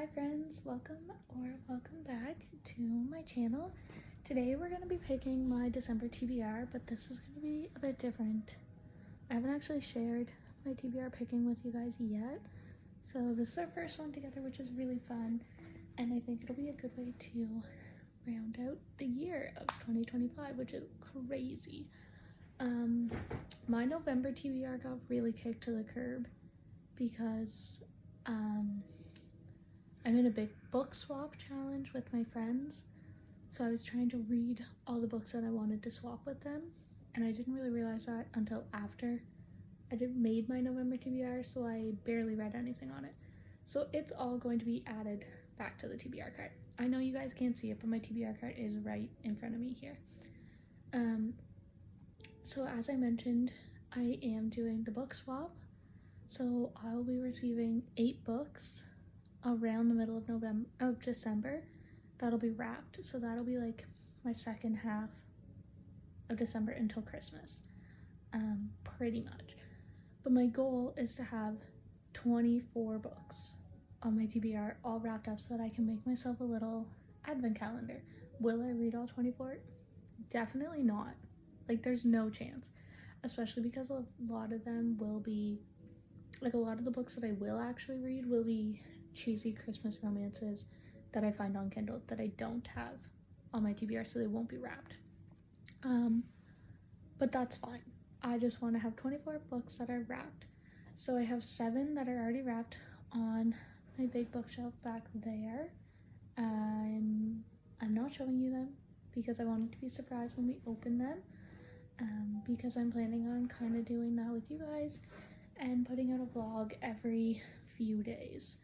Hi friends, welcome back to my channel. Today we're going to be picking my December TBR, but this is going to be a bit different. I haven't actually shared my TBR picking with you guys yet, so this is our first one together, which is really fun, and I think it'll be a good way to round out the year of 2025, which is crazy. My November TBR got really kicked to the curb because I'm in a big book swap challenge with my friends, so I was trying to read all the books that I wanted to swap with them, and I didn't really realize that until after I made my November TBR, so I barely read anything on it. So it's all going to be added back to the TBR card. I know you guys can't see it, but my TBR card is right in front of me here. So as I mentioned, I am doing the book swap, so I'll be receiving 8 books around the middle of December that'll be wrapped, so that'll be like my second half of December until Christmas, pretty much. But my goal is to have 24 books on my TBR all wrapped up so that I can make myself a little advent calendar. Will I read all 24? Definitely not. Like, there's no chance, especially because a lot of them will be, like, a lot of the books that I will actually read will be cheesy Christmas romances that I find on Kindle that I don't have on my TBR, so they won't be wrapped. But that's fine. I just want to have 24 books that are wrapped. So I have 7 that are already wrapped on my big bookshelf back there. I'm not showing you them because I want it to be surprised when we open them, because I'm planning on kind of doing that with you guys and putting out a vlog every few days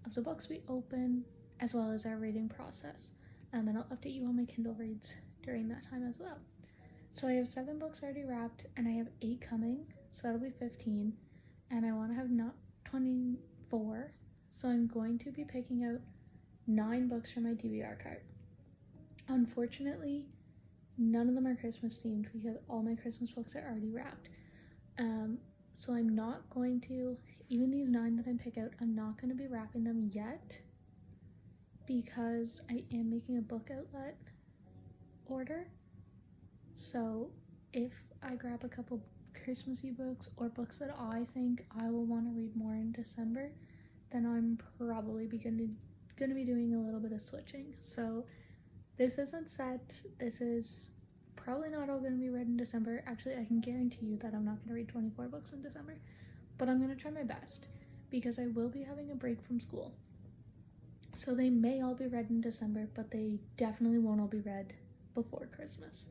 of the books we open, as well as our reading process. And I'll update you on my Kindle reads during that time as well. So I have 7 books already wrapped, and I have 8 coming, so that'll be 15. And I want to have not 24, so I'm going to be picking out 9 books for my TBR card. Unfortunately, none of them are Christmas themed because all my Christmas books are already wrapped. So I'm not going to, even these 9 that I pick out, I'm not going to be wrapping them yet because I am making a book outlet order. So if I grab a couple Christmassy books or books that I think I will want to read more in December, then I'm probably going to be doing a little bit of switching. So this isn't set. This is probably not all going to be read in December. Actually, I can guarantee you that I'm not going to read 24 books in December, but I'm going to try my best because I will be having a break from school. So they may all be read in December, but they definitely won't all be read before Christmas.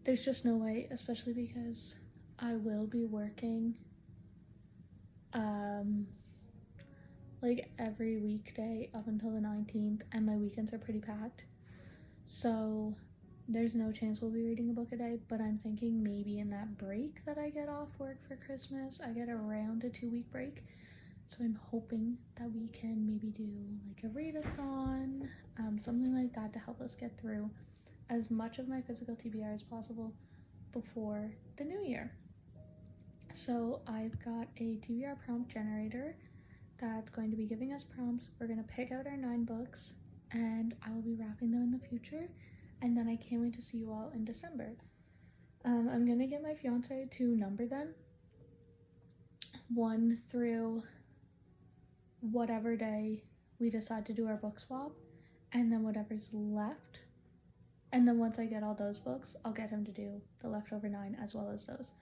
There's just no way, especially because I will be working like every weekday up until the 19th, and my weekends are pretty packed. So there's no chance we'll be reading a book a day, but I'm thinking maybe in that break that I get off work for Christmas, I get around a 2-week break. So I'm hoping that we can maybe do like a readathon, something like that to help us get through as much of my physical TBR as possible before the new year. So I've got a TBR prompt generator that's going to be giving us prompts. We're going to pick out our 9 books, and I will be wrapping them in the future, and then I can't wait to see you all in December. I'm going to get my fiance to number them 1 through whatever day we decide to do our book swap, and then whatever's left. And then once I get all those books, I'll get him to do the leftover 9 as well as those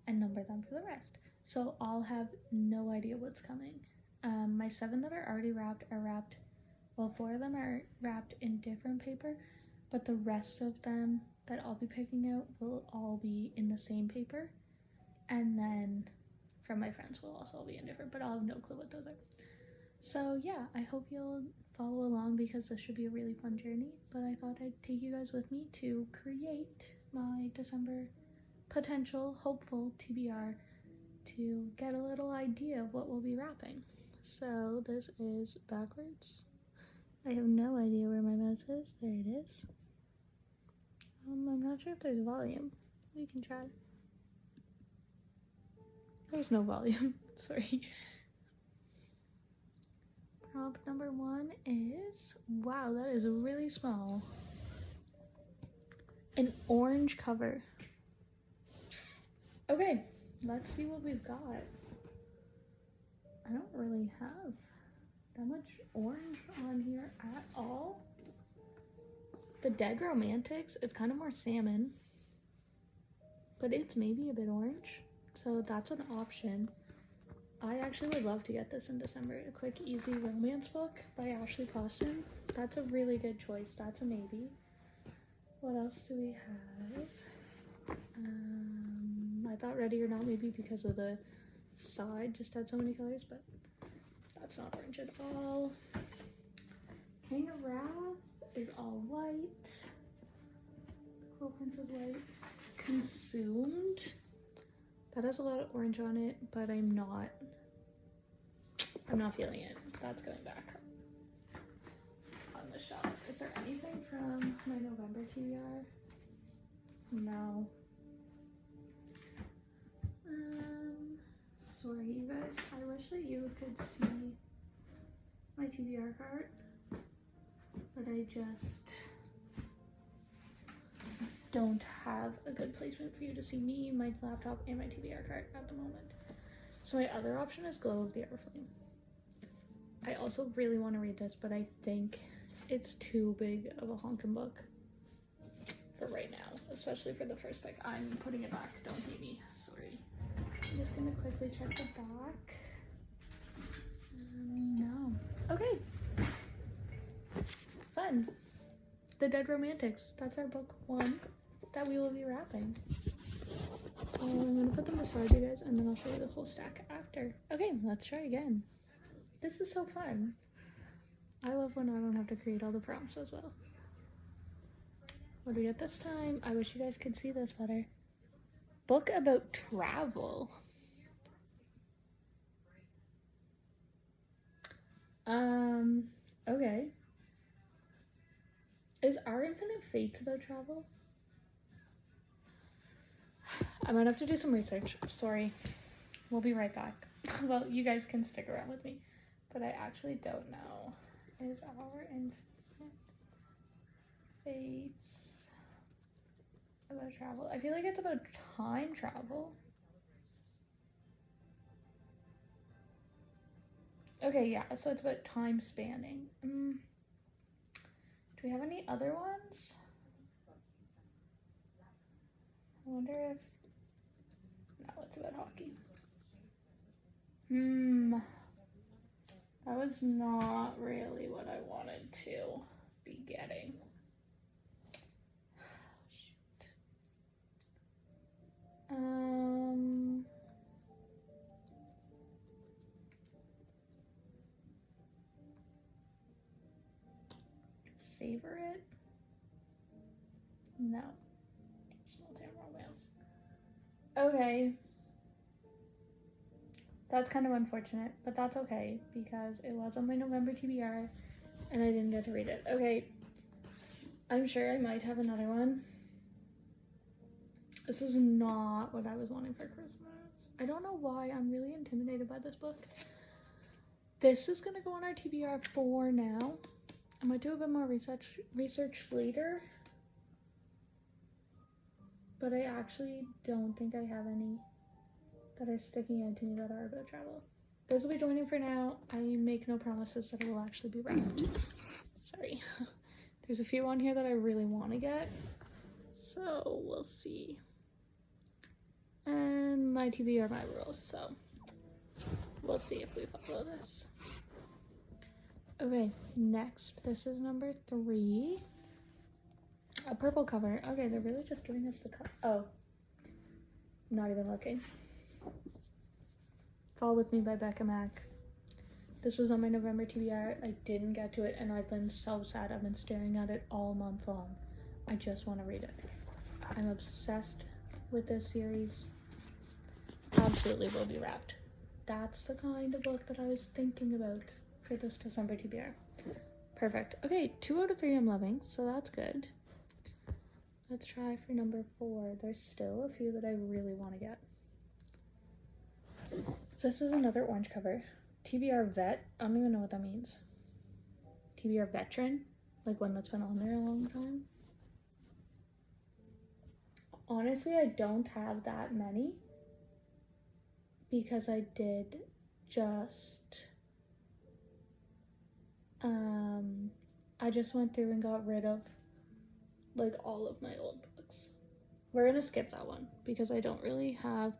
and number them for the rest. So I'll have no idea what's coming. My 7 that are already wrapped are wrapped, well, 4 of them are wrapped in different paper, but the rest of them that I'll be picking out will all be in the same paper. And then from my friends will also all be in different, but I'll have no clue what those are. So yeah, I hope you'll follow along because this should be a really fun journey, but I thought I'd take you guys with me to create my December potential hopeful TBR to get a little idea of what we'll be wrapping. So this is backwards. I have no idea where my mouse is. There it is. I'm not sure if there's volume. We can try. There's no volume. Sorry. Prompt number 1 is, wow, that is really small. An orange cover. Okay, let's see what we've got. I don't really have that much orange on here at all. The Dead Romantics, it's kind of more salmon, but it's maybe a bit orange, so that's an option. I actually would love to get this in December. A quick, easy romance book by Ashley Poston. That's a really good choice. That's a maybe. What else do we have? I thought Ready or Not maybe because of the side just had so many colors, but that's not orange at all. King of Wrath is all white. The Quill Prince is white. Consumed. That has a lot of orange on it, but I'm not feeling it. That's going back on the shelf. Is there anything from my November TBR? No. Sorry you guys, I wish that you could see my TBR cart, but I just don't have a good placement for you to see me, my laptop, and my TBR cart at the moment. So my other option is Glow of the Everflame. I also really want to read this, but I think it's too big of a honkin' book for right now, especially for the first pick. I'm putting it back, don't hate me, sorry. I'm just gonna quickly check the back. No. Okay. Fun. The Dead Romantics. That's our book 1 that we will be wrapping. So I'm gonna put them beside you guys and then I'll show you the whole stack after. Okay, let's try again. This is so fun. I love when I don't have to create all the prompts as well. What do we get this time? I wish you guys could see this better. Book about travel. Okay. Is Our Infinite Fates about travel? I might have to do some research. Sorry. We'll be right back. Well, you guys can stick around with me. But I actually don't know. Is Our Infinite Fates about travel? I feel like it's about time travel. Okay, yeah, so it's about time spanning. Do we have any other ones? I wonder if... No, it's about hockey. That was not really what I wanted to be getting. Shoot. Savor It? No. Small Town Romance. Okay. That's kind of unfortunate, but that's okay because it was on my November TBR and I didn't get to read it. Okay. I'm sure I might have another one. This is not what I was wanting for Christmas. I don't know why. I'm really intimidated by this book. This is gonna go on our TBR for now. I might do a bit more research later, but I actually don't think I have any that are sticking out to me that are about travel. Those will be joining for now. I make no promises that it will actually be wrapped. Sorry. There's a few on here that I really want to get, so we'll see. And my TV are my rules, so we'll see if we follow this. Okay, next, this is number 3. A purple cover. Okay, they're really just giving us the cover. Oh, I'm not even looking. Fall With Me by Becca Mack. This was on my November TBR. I didn't get to it, and I've been so sad. I've been staring at it all month long. I just want to read it. I'm obsessed with this series. Absolutely will be wrapped. That's the kind of book that I was thinking about for this December TBR. Perfect. Okay, 2 out of 3 I'm loving, so that's good. Let's try for number 4. There's still a few that I really want to get. This is another orange cover. TBR Vet. I don't even know what that means. TBR veteran, like one that's been on there a long time. Honestly, I don't have that many because I did just I just went through and got rid of like all of my old books. We're gonna skip that one because I don't really have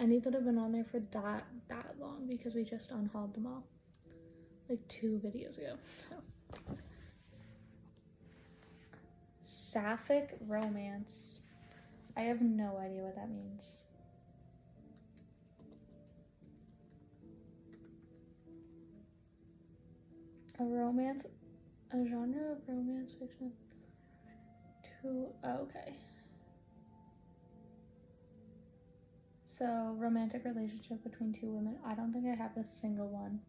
any that have been on there for that long because we just unhauled them all like 2 videos ago. So Sapphic romance. I have no idea what that means. A genre of romance fiction. Okay. So, romantic relationship between 2 women. I don't think I have a single one.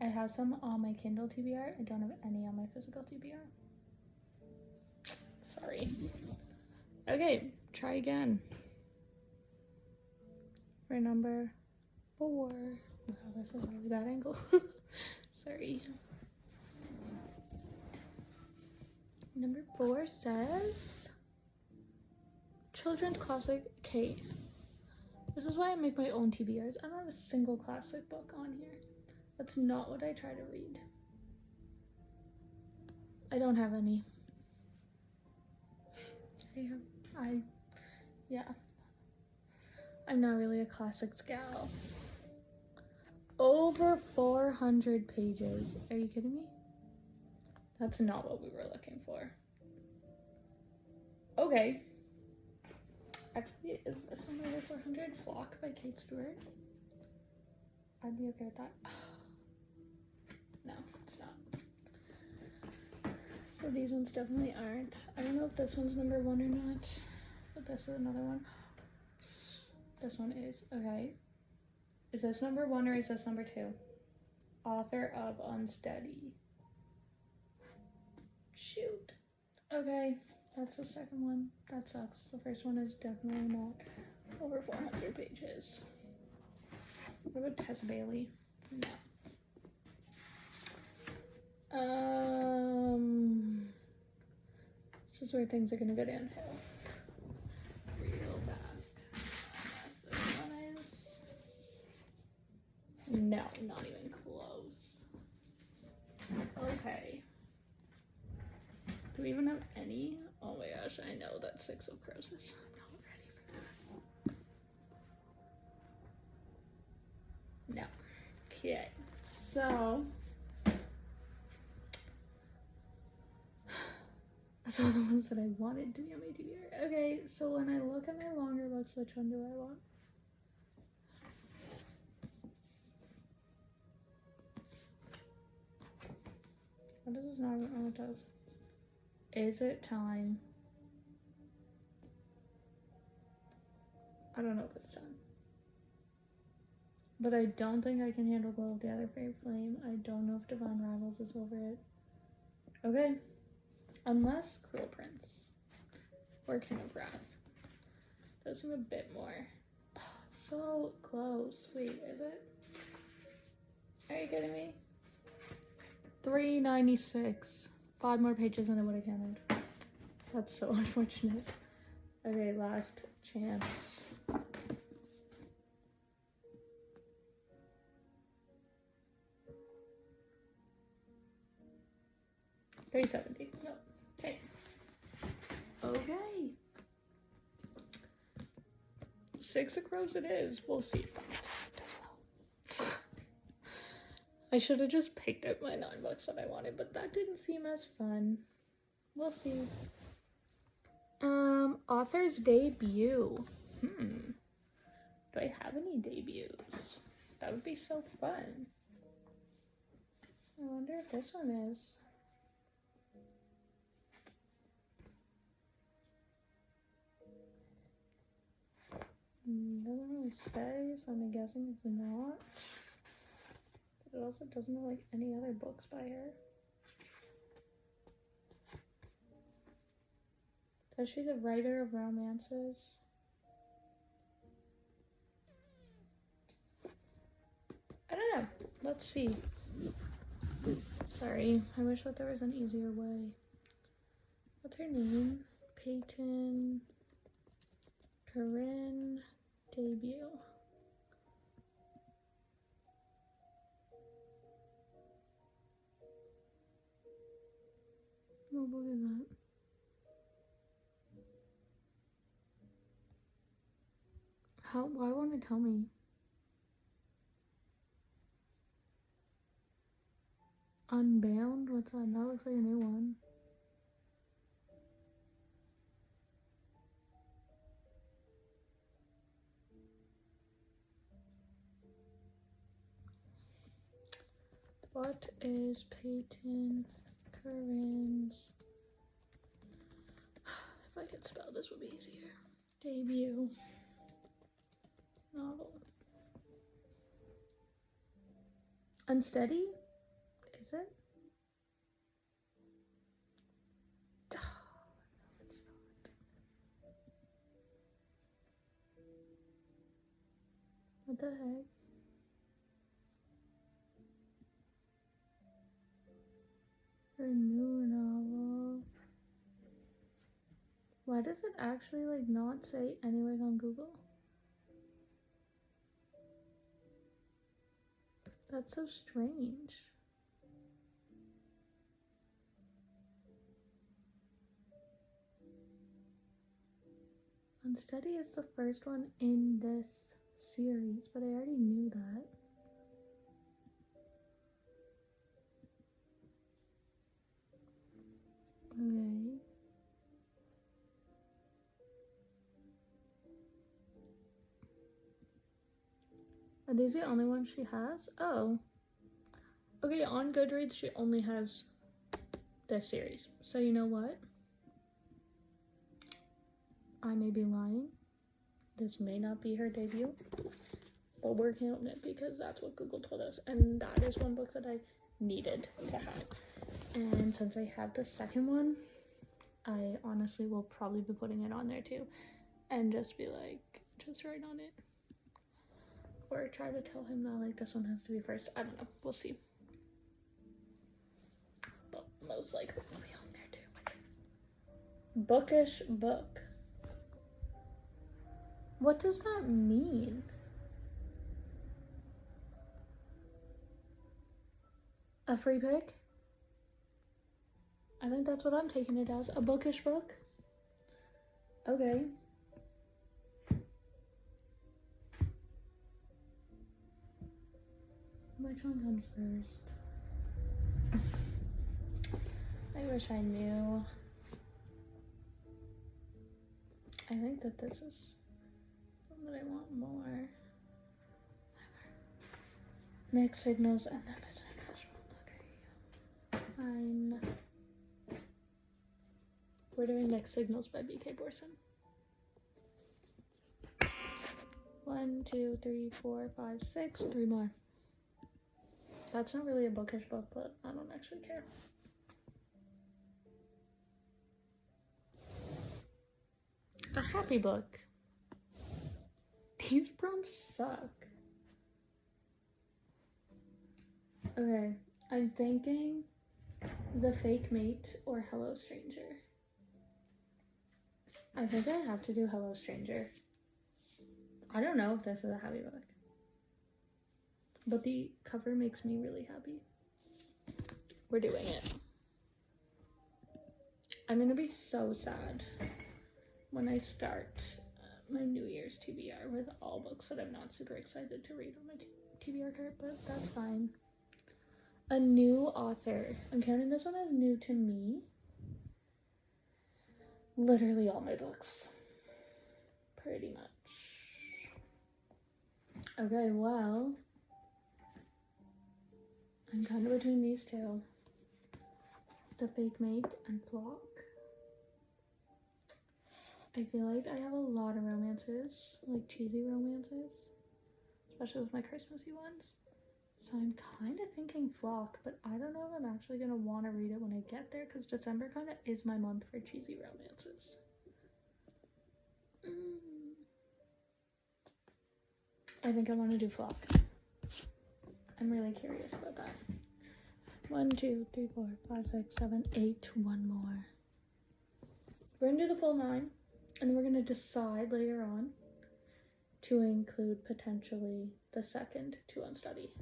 I have some on my Kindle TBR. I don't have any on my physical TBR. Sorry. Okay, try again. For number 4. Wow, this is a really bad angle. Sorry. Number 4 says children's classic Kate. This is why I make my own TBRs. I don't have a single classic book on here. That's not what I try to read. I don't have any. Yeah. I'm not really a classics gal. Over 400 pages. Are you kidding me? That's not what we were looking for. Okay. Actually, is this one over 400? Flock by Kate Stewart? I'd be okay with that. No, it's not. So these ones definitely aren't. I don't know if this one's number 1 or not, but this is another one. This one is. Okay. Is this number 1 or is this number 2? Author of Unsteady. Shoot. Okay, that's the second one. That sucks. The first one is definitely not over 400 pages. What about Tessa Bailey? No. This is where things are gonna go downhill real fast. This one is. No, not even close. Okay. Do we even have any? Oh my gosh, I know that 6 of Crows is. I'm not ready for that. No. Okay. So. That's all the ones that I wanted to be on my TBR. Okay, so when I look at my longer books, which one do I want? What does this not? Oh, it does. Is it time? I don't know if it's time. But I don't think I can handle Glow of the Other Fair Flame. I don't know if Divine Rivals is over it. Okay. Unless Cruel Prince. Or King of Wrath. Those seem a bit more. Oh, so close. Wait, is it? Are you kidding me? 396. 5 more pages than I would have counted. That's so unfortunate. Okay, last chance. $370. No. Okay. Okay. 6 of Crows it is. We'll see if that as well. I should have just picked out my 9 books that I wanted, but that didn't seem as fun. We'll see. Author's debut. Do I have any debuts? That would be so fun. I wonder if this one is. Doesn't really say, so I'm guessing it's not. But it also doesn't have like any other books by her. So she's a writer of romances. I don't know. Let's see. Sorry, I wish that there was an easier way. What's her name? Peyton Corinne debut. What book is that? Why won't it tell me? Unbound? What's that? That looks like a new one. What is Peyton Corinne's? If I could spell, this would be easier. Debut novel. Unsteady? Is it? Oh, no, it's not. What the heck? Her new novel. Why does it actually like not say anywhere on Google? That's so strange. Unsteady is the first one in this series, but I already knew that. Okay. Are these the only ones she has? Oh. Okay, on Goodreads, she only has this series. So you know what? I may be lying. This may not be her debut. But we're counting it because that's what Google told us. And that is one book that I needed to have. And since I have the second one, I honestly will probably be putting it on there too. And just be like, just write on it. Or try to tell him that like this one has to be first. I don't know. We'll see. But most likely it'll be on there too. Bookish book. What does that mean? A free pick? I think that's what I'm taking it as. A bookish book? Okay. Which one comes first? I wish I knew. I think that this is one that I want more. Mixed signals and then it's okay. Fine. We're doing Mixed Signals by B.K. Borson. 1, 2, 3, 4, 5, 6. 3 more. That's not really a bookish book, but I don't actually care. A happy book. These prompts suck. Okay, I'm thinking The Fake Mate or Hello Stranger. I think I have to do Hello Stranger. I don't know if this is a happy book, but the cover makes me really happy. We're doing it. I'm gonna be so sad when I start my New Year's TBR with all books that I'm not super excited to read on my TBR card, but that's fine. A new author. I'm counting this one as new to me. Literally all my books. Pretty much. Okay, well, I'm kind of between these two. The Fake Mate and Flock. I feel like I have a lot of romances, like cheesy romances, especially with my Christmassy ones. So I'm kind of thinking Flock, but I don't know if I'm actually going to want to read it when I get there, because December kind of is my month for cheesy romances. I think I want to do Flock. I'm really curious about that. 1, 2, 3, 4, 5, 6, 7, 8. One more. We're gonna do the full 9, and we're gonna decide later on to include potentially the second to unstudy.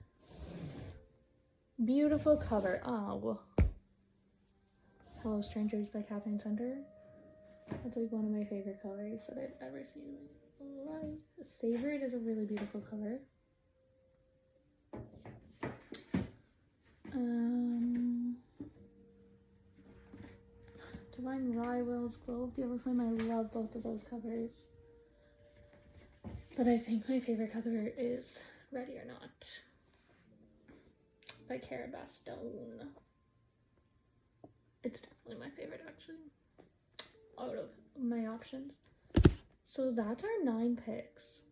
Beautiful cover. Oh. Hello Strangers by Catherine Center. That's like one of my favorite covers that I've ever seen in my life. Savor It is a really beautiful cover. Divine Rivals, Glow of the Everflame. I love both of those covers. But I think my favorite cover is Ready or Not by Cara Bastone. It's definitely my favorite, actually, out of my options. So that's our 9 picks.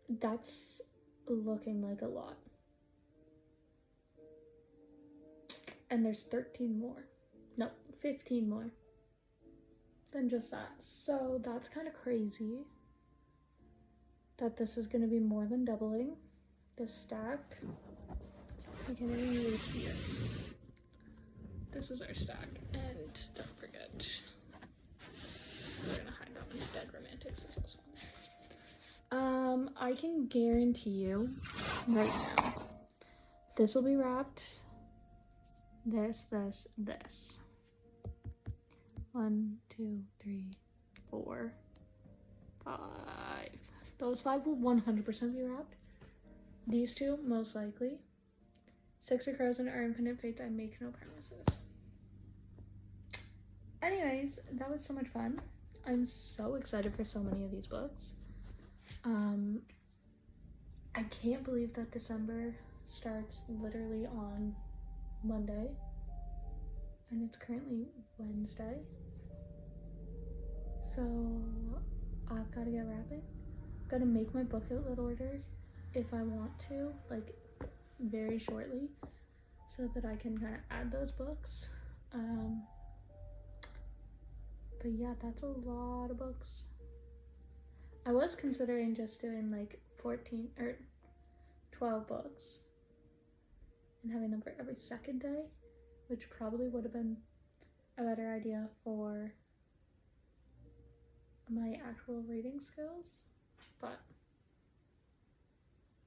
That's looking like a lot. And there's 13 more. No, 15 more than just that. So that's kind of crazy that this is going to be more than doubling this stack. I can't even really see it. This is our stack. And don't forget, we're going to hide that one. Dead Romantics is also on there. I can guarantee you right now, this will be wrapped. This. 1, 2, 3, 4, 5. Those 5 will 100% be wrapped. These 2, most likely. 6 of Crows and Our Infinite Fates, I make no promises. Anyways, that was so much fun. I'm so excited for so many of these books. I can't believe that December starts literally on Monday, and it's currently Wednesday, so I've got to get wrapping. Got to make my book outlet order if I want to, like very shortly, so that I can kind of add those books. But yeah, that's a lot of books. I was considering just doing like 14 or 12 books and having them for every second day, which probably would have been a better idea for my actual reading skills, but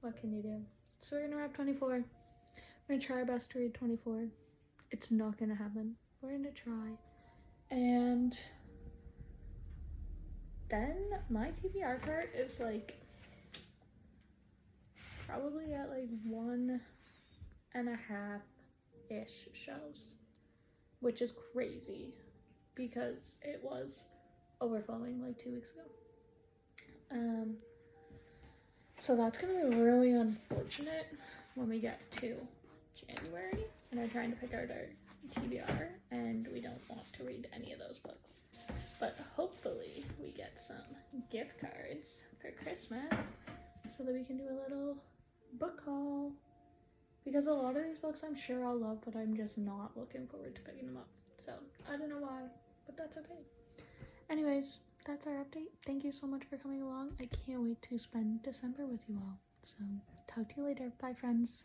what can you do? So we're gonna wrap 24. We're gonna try our best to read 24. It's not gonna happen. We're gonna try. And then my TBR cart is like probably at like 1.5-ish shows, which is crazy because it was overflowing like 2 weeks ago. So that's gonna be really unfortunate when we get to January and we're trying to pick out our TBR and we don't want to read any of those books. But hopefully we get some gift cards for Christmas so that we can do a little book haul. Because a lot of these books I'm sure I'll love, but I'm just not looking forward to picking them up. So I don't know why, but that's okay. Anyways, that's our update. Thank you so much for coming along. I can't wait to spend December with you all. So talk to you later. Bye, friends.